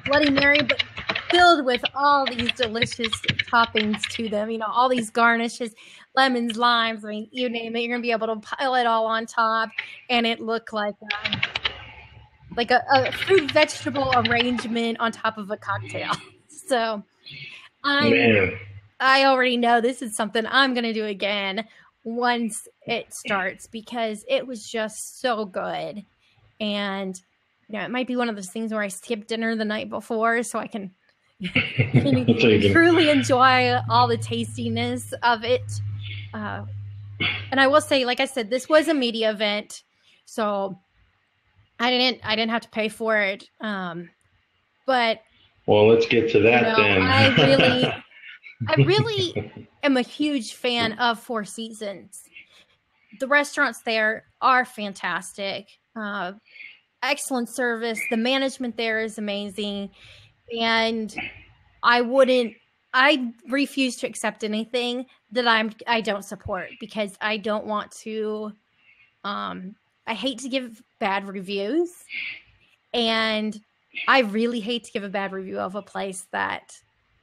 Bloody Mary, but filled with all these delicious toppings to them. All these garnishes, lemons, limes. I mean, you name it. You're going to be able to pile it all on top, and it look like a fruit vegetable arrangement on top of a cocktail. So I already know this is something I'm going to do again once it starts, because it was just so good. And it might be one of those things where I skip dinner the night before so I can truly enjoy all the tastiness of it. And I will say, like I said, this was a media event, so I didn't have to pay for it. But let's get to that then. I really am a huge fan of Four Seasons. The restaurants there are fantastic. Excellent service. The management there is amazing. And I refuse to accept anything that I don't support, because I don't want to, I hate to give bad reviews, and I really hate to give a bad review of a place that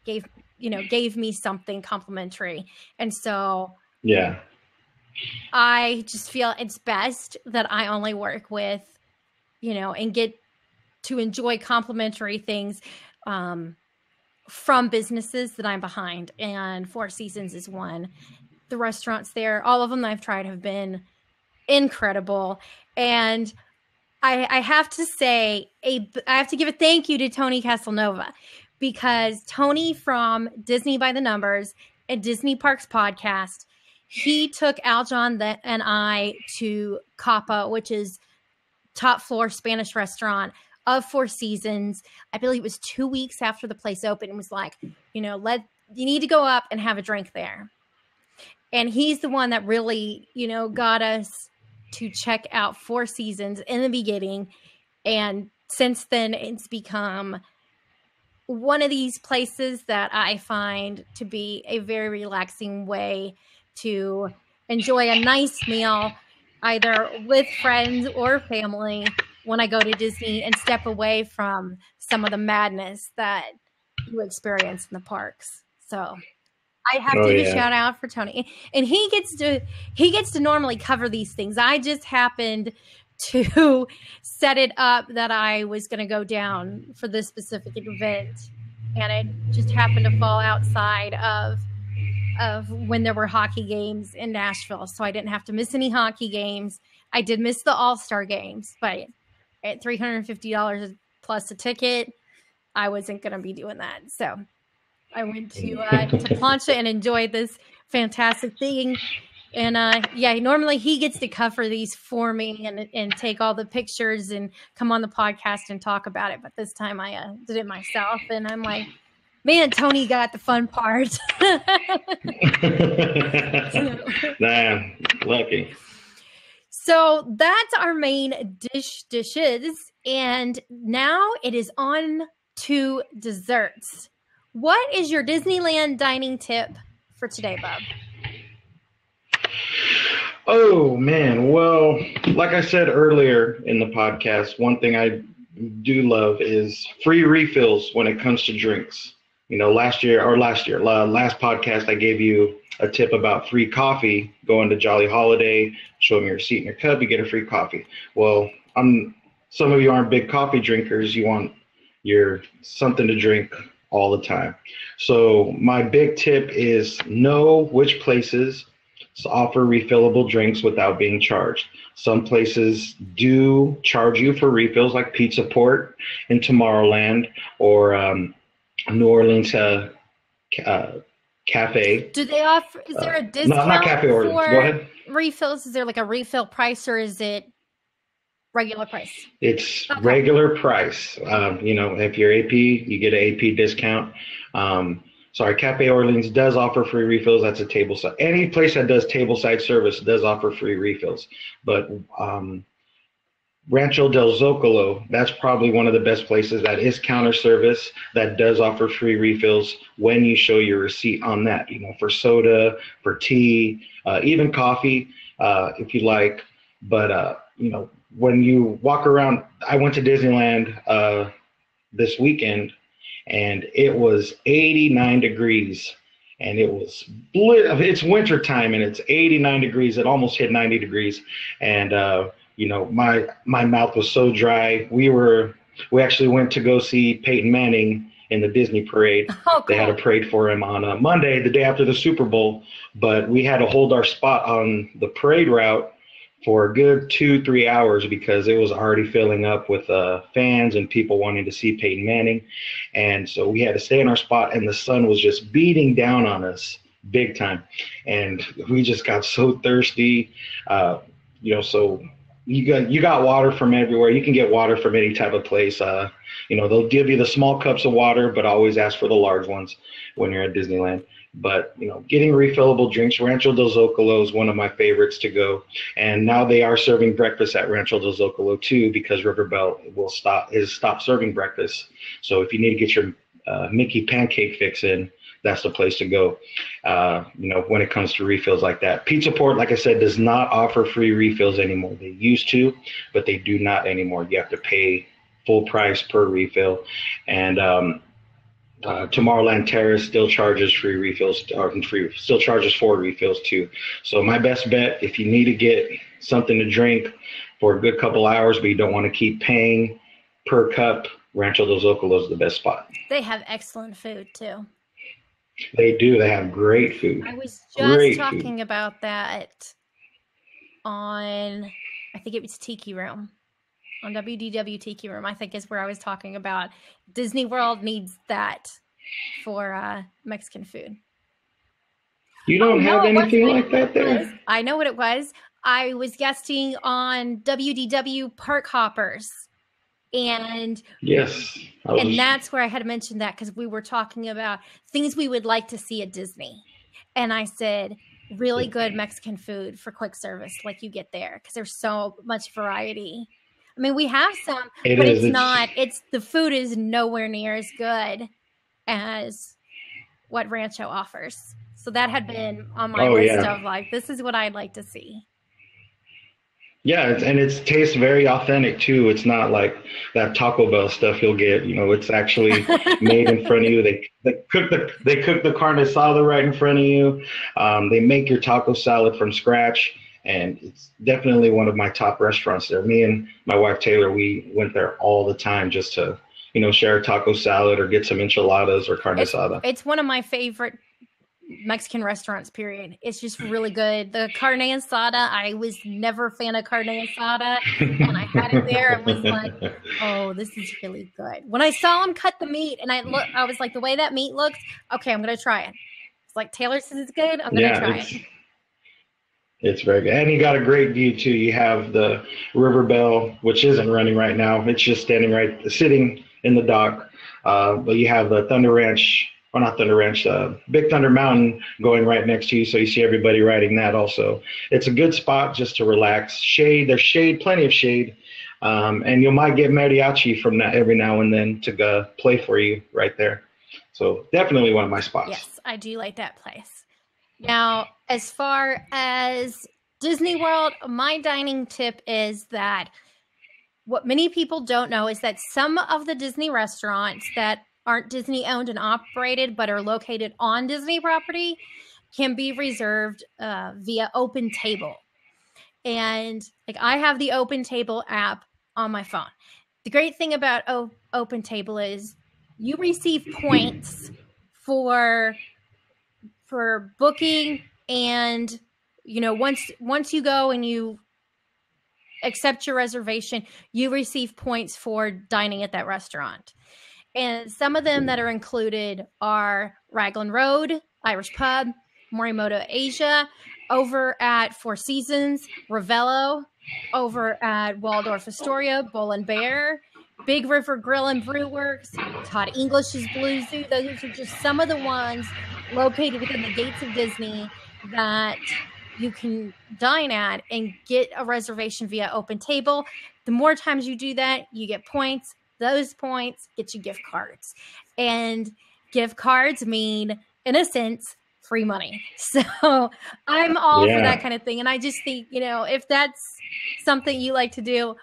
gave me something complimentary. And so I just feel it's best that I only work with, and get to enjoy complimentary things from businesses that I'm behind, and Four Seasons is one. The restaurants there, all of them that I've tried have been incredible. And I have to say, I have to give a thank you to Tony Casanova, because Tony from Disney by the Numbers and Disney Parks Podcast, he took Aljon and I to Capa, which is top floor Spanish restaurant of Four Seasons. I believe it was 2 weeks after the place opened, and was like, you need to go up and have a drink there. And he's the one that really, got us to check out Four Seasons in the beginning. And since then, it's become one of these places that I find to be a very relaxing way to enjoy a nice meal, either with friends or family, when I go to Disney, and step away from some of the madness that you experience in the parks. So I have to give a shout out for Tony, and he gets to normally cover these things. I just happened to set it up that I was going to go down for this specific event, and it just happened to fall outside of when there were hockey games in Nashville, so I didn't have to miss any hockey games. I did miss the All-Star games, but at $350 plus a ticket, I wasn't going to be doing that. So I went to Plancha and enjoyed this fantastic thing. And normally he gets to cover these for me and take all the pictures and come on the podcast and talk about it. But this time I did it myself, and I'm like, man, Tony got the fun part. Nah, lucky. So that's our main dishes. And now it is on to desserts. What is your Disneyland dining tip for today, Bob? Oh, man. Well, like I said earlier in the podcast, one thing I do love is free refills when it comes to drinks. Last podcast, I gave you a tip about free coffee. Going to Jolly Holiday, show them your receipt and your cup, you get a free coffee. Well, some of you aren't big coffee drinkers. You want your something to drink all the time. So my big tip is know which places offer refillable drinks without being charged. Some places do charge you for refills, like Pizza Port in Tomorrowland, or New Orleans Cafe. Do they offer? Is there a discount? No, not Cafe Orleans. Go ahead. Refills? Is there like a refill price, or is it regular price? It's regular price. If you're AP, you get an AP discount. Cafe Orleans does offer free refills. That's a table side. Any place that does tableside service does offer free refills. But Rancho del Zocalo, that's probably one of the best places that is counter service that does offer free refills when you show your receipt on that, for soda, for tea, even coffee, if you like. But, when you walk around, I went to Disneyland this weekend, and it was 89 degrees, and it's winter time, and it's 89 degrees. It almost hit 90 degrees. And, my mouth was so dry. We actually went to go see Peyton Manning in the Disney parade. Oh, cool. They had a parade for him on Monday, the day after the Super Bowl, but we had to hold our spot on the parade route for a good 2-3 hours because it was already filling up with fans and people wanting to see Peyton Manning. And so we had to stay in our spot, and the sun was just beating down on us big time. And we just got so thirsty, so you got water from everywhere. You can get water from any type of place. They'll give you the small cups of water, but always ask for the large ones when you're at Disneyland. But, getting refillable drinks, Rancho del Zocalo is one of my favorites to go. And now they are serving breakfast at Rancho del Zocalo too, because Riverbell will stop serving breakfast. So if you need to get your Mickey pancake fix in, that's the place to go, when it comes to refills like that. Pizza Port, like I said, does not offer free refills anymore. They used to, but they do not anymore. You have to pay full price per refill. And Tomorrowland Terrace still charges free refills, still charges for refills too. So my best bet, if you need to get something to drink for a good couple hours, but you don't want to keep paying, per cup, Rancho del Zocalo is the best spot. They have excellent food too. They do. They have great food. I was just Great talking food. about that on, I think it was Tiki Room. On WDW Tiki Room, I think is where I was talking about Disney World needs that for Mexican food. You don't have anything like that there? I know what it was. I was guesting on WDW Park Hoppers. And yes, and that's where I had mentioned that because we were talking about things we would like to see at Disney. And I said, really good Mexican food for quick service like you get there because there's so much variety. I mean, we have some, but the food is nowhere near as good as what Rancho offers. So that had been on my list of like, this is what I'd like to see. Yeah, it tastes very authentic too. It's not like that Taco Bell stuff you'll get. You know, it's actually made in front of you. They cook the carne asada right in front of you. They make your taco salad from scratch, and it's definitely one of my top restaurants there. Me and my wife Taylor, we went there all the time just to, share a taco salad or get some enchiladas or carne asada. It's one of my favorite Mexican restaurants, period. It's just really good. The carne asada, I was never a fan of carne asada. When I had it there, it was like, oh, this is really good. When I saw him cut the meat and I was like, the way that meat looks, okay, I'm going to try it. It's like, Taylor says it's good, I'm going to try it. It's very good. And you got a great view too. You have the River Bell, which isn't running right now. It's just sitting in the dock. But you have the Thunder Ranch, or not Thunder Ranch, Big Thunder Mountain going right next to you. So you see everybody riding that also. It's a good spot just to relax. There's plenty of shade. And you might get mariachi from that every now and then to play for you right there. So definitely one of my spots. Yes, I do like that place. Now, as far as Disney World, my dining tip is that what many people don't know is that some of the Disney restaurants that aren't Disney owned and operated, but are located on Disney property can be reserved via Open Table. And like I have the Open Table app on my phone. The great thing about Open Table is you receive points for booking, and once you go and you accept your reservation, you receive points for dining at that restaurant. And some of them that are included are Raglan Road, Irish Pub, Morimoto Asia, over at Four Seasons, Ravello, over at Waldorf Astoria, Bull and Bear, Big River Grill and Brew Works, Todd English's Blue Zoo. Those are just some of the ones located within the gates of Disney that you can dine at and get a reservation via Open Table. The more times you do that, you get points. Those points get you gift cards. And gift cards mean, in a sense, free money. So I'm all for that kind of thing. And I just think, if that's something you like to do,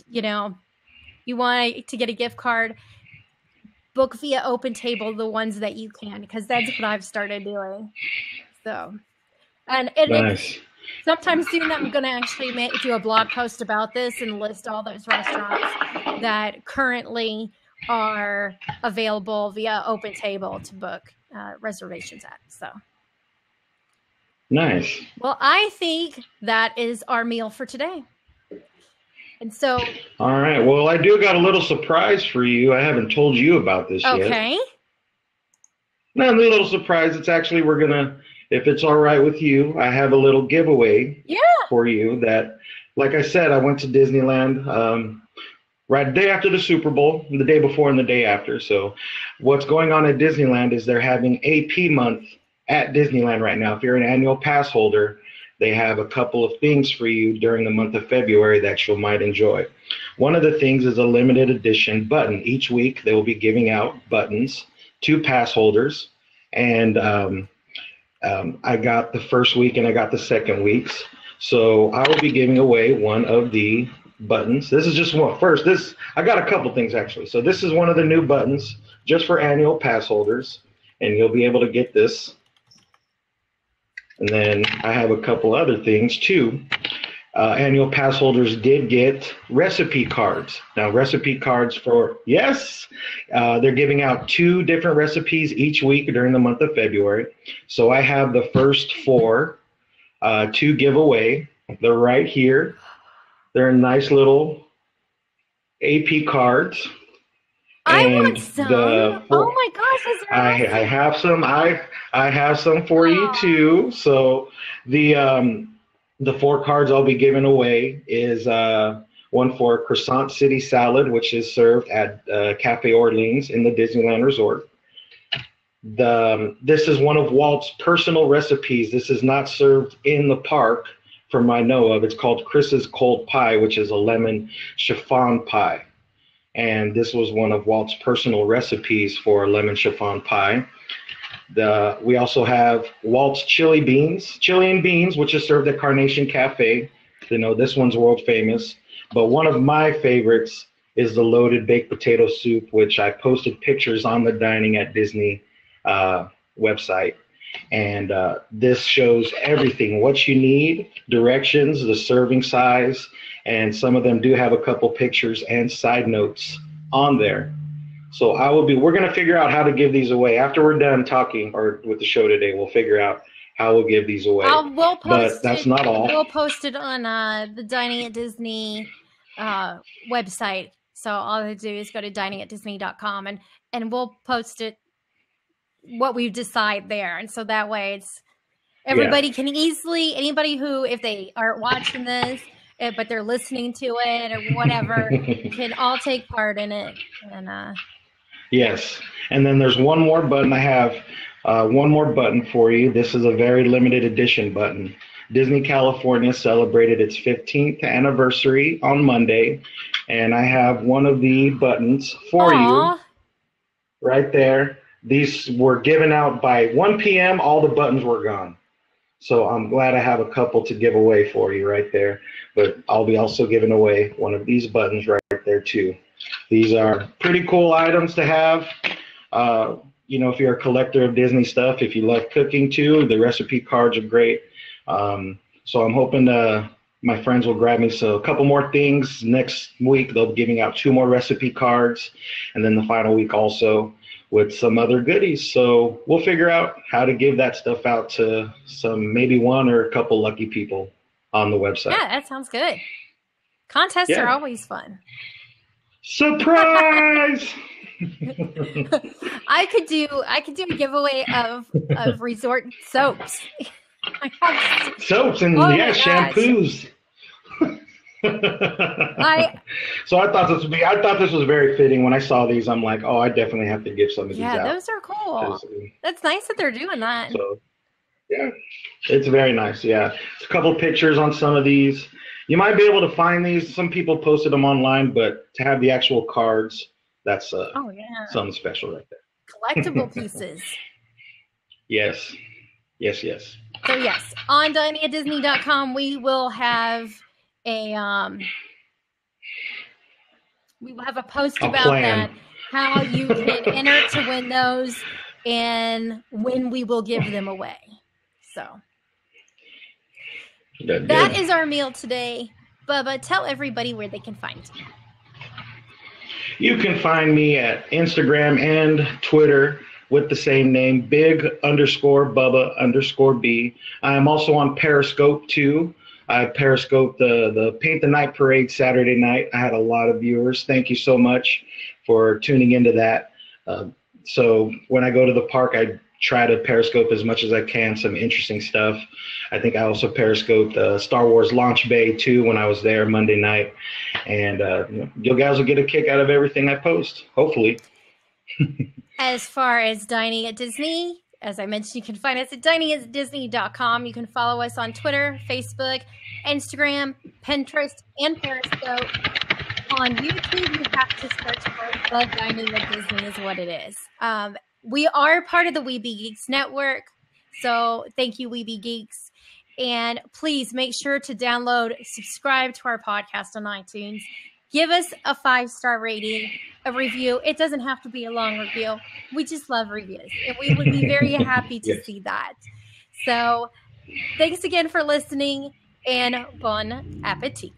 you want to get a gift card, book via Open Table the ones that you can, because that's what I've started doing. So, and nice. Sometime soon I'm going to actually do a blog post about this and list all those restaurants that currently are available via Open Table to book reservations at. So nice. Well, I think that is our meal for today. And so, all right. Well, I do got a little surprise for you. I haven't told you about this yet. Okay. No, a little surprise. It's actually, if it's all right with you, I have a little giveaway for you that, like I said, I went to Disneyland right the day after the Super Bowl, the day before and the day after. So what's going on at Disneyland is they're having AP month at Disneyland right now. If you're an annual pass holder, they have a couple of things for you during the month of February that you might enjoy. One of the things is a limited edition button. Each week they will be giving out buttons to pass holders. And I got the first week and I got the second weeks. So I will be giving away one of the buttons. This is just one. First, I got a couple things actually. So this is one of the new buttons just for annual pass holders. And you'll be able to get this. And then I have a couple other things too. annual pass holders did get recipe cards. Now, recipe cards for, yes, they're giving out 2 different recipes each week during the month of February. So I have the first 4 to give away. They're right here. They're nice little AP cards. I want some. Oh my gosh, those are awesome. I have some. I have some for you too. So the 4 cards I'll be giving away is one for Croissant City Salad, which is served at Cafe Orleans in the Disneyland Resort. This is one of Walt's personal recipes. This is not served in the park from I know of. It's called Chris's Cold Pie, which is a lemon chiffon pie. And this was one of Walt's personal recipes for lemon chiffon pie. We also have Walt's chili and beans, which is served at Carnation Cafe. You know, this one's world famous. But one of my favorites is the loaded baked potato soup, which I posted pictures on the Dining at Disney website. And this shows everything, what you need, directions, the serving size, and some of them do have a couple pictures and side notes on there. So we're going to figure out how to give these away. After we're done talking or with the show today, we'll figure out how we'll give these away. But that's not all. We'll post it on the Dining at Disney website. So all I have to do is go to diningatdisney.com and we'll post it, what we decide there. And so that way it's everybody can easily, anybody who, if they aren't watching this, but they're listening to it or whatever, can all take part in it. And yes. And then there's one more button. I have one more button for you. This is a very limited edition button. Disney California celebrated its 15th anniversary on Monday, and I have one of the buttons for you right there. These were given out by 1 p.m. All the buttons were gone. So I'm glad I have a couple to give away for you right there. But I'll be also giving away one of these buttons right there too. These are pretty cool items to have. You know, if you're a collector of Disney stuff, if you love cooking too, the recipe cards are great. So I'm hoping my friends will grab me a couple more things. Next week, they'll be giving out 2 more recipe cards. And then the final week also with some other goodies. So we'll figure out how to give that stuff out to maybe 1 or a couple lucky people on the website. Yeah, that sounds good. Contests are always fun. Surprise! I could do a giveaway of resort soaps. Soaps and shampoos. So I thought this was very fitting. When I saw these, I'm like, I definitely have to give some of these out. Yeah, those are cool. That's nice that they're doing that. So, yeah, it's very nice. Yeah, it's a couple pictures on some of these. You might be able to find these. Some people posted them online, but to have the actual cards, that's something special right there. Collectible pieces. Yes. So yes, on diningatdisney.com, we will have a post about that, how you can enter to win those and when we will give them away. So that is our meal today. Bubba, tell everybody where they can find you. You can find me at Instagram and Twitter with the same name, big_Bubba_B. I am also on Periscope too. I periscoped the Paint the Night Parade Saturday night. I had a lot of viewers. Thank you so much for tuning into that. So when I go to the park, I try to periscope as much as I can, some interesting stuff. I think I also periscoped Star Wars Launch Bay too when I was there Monday night. And you guys will get a kick out of everything I post, hopefully. As far as Dining at Disney, as I mentioned, you can find us at diningatdisney.com. You can follow us on Twitter, Facebook, Instagram, Pinterest, and Periscope. On YouTube, you have to search for The Dining at Disney is what it is. We are part of the Weeby Geeks Network, so thank you, Weeby Geeks. And please make sure to download, subscribe to our podcast on iTunes. Give us a 5-star rating, a review. It doesn't have to be a long review. We just love reviews, and we would be very happy to see that. So thanks again for listening. and bon appetit.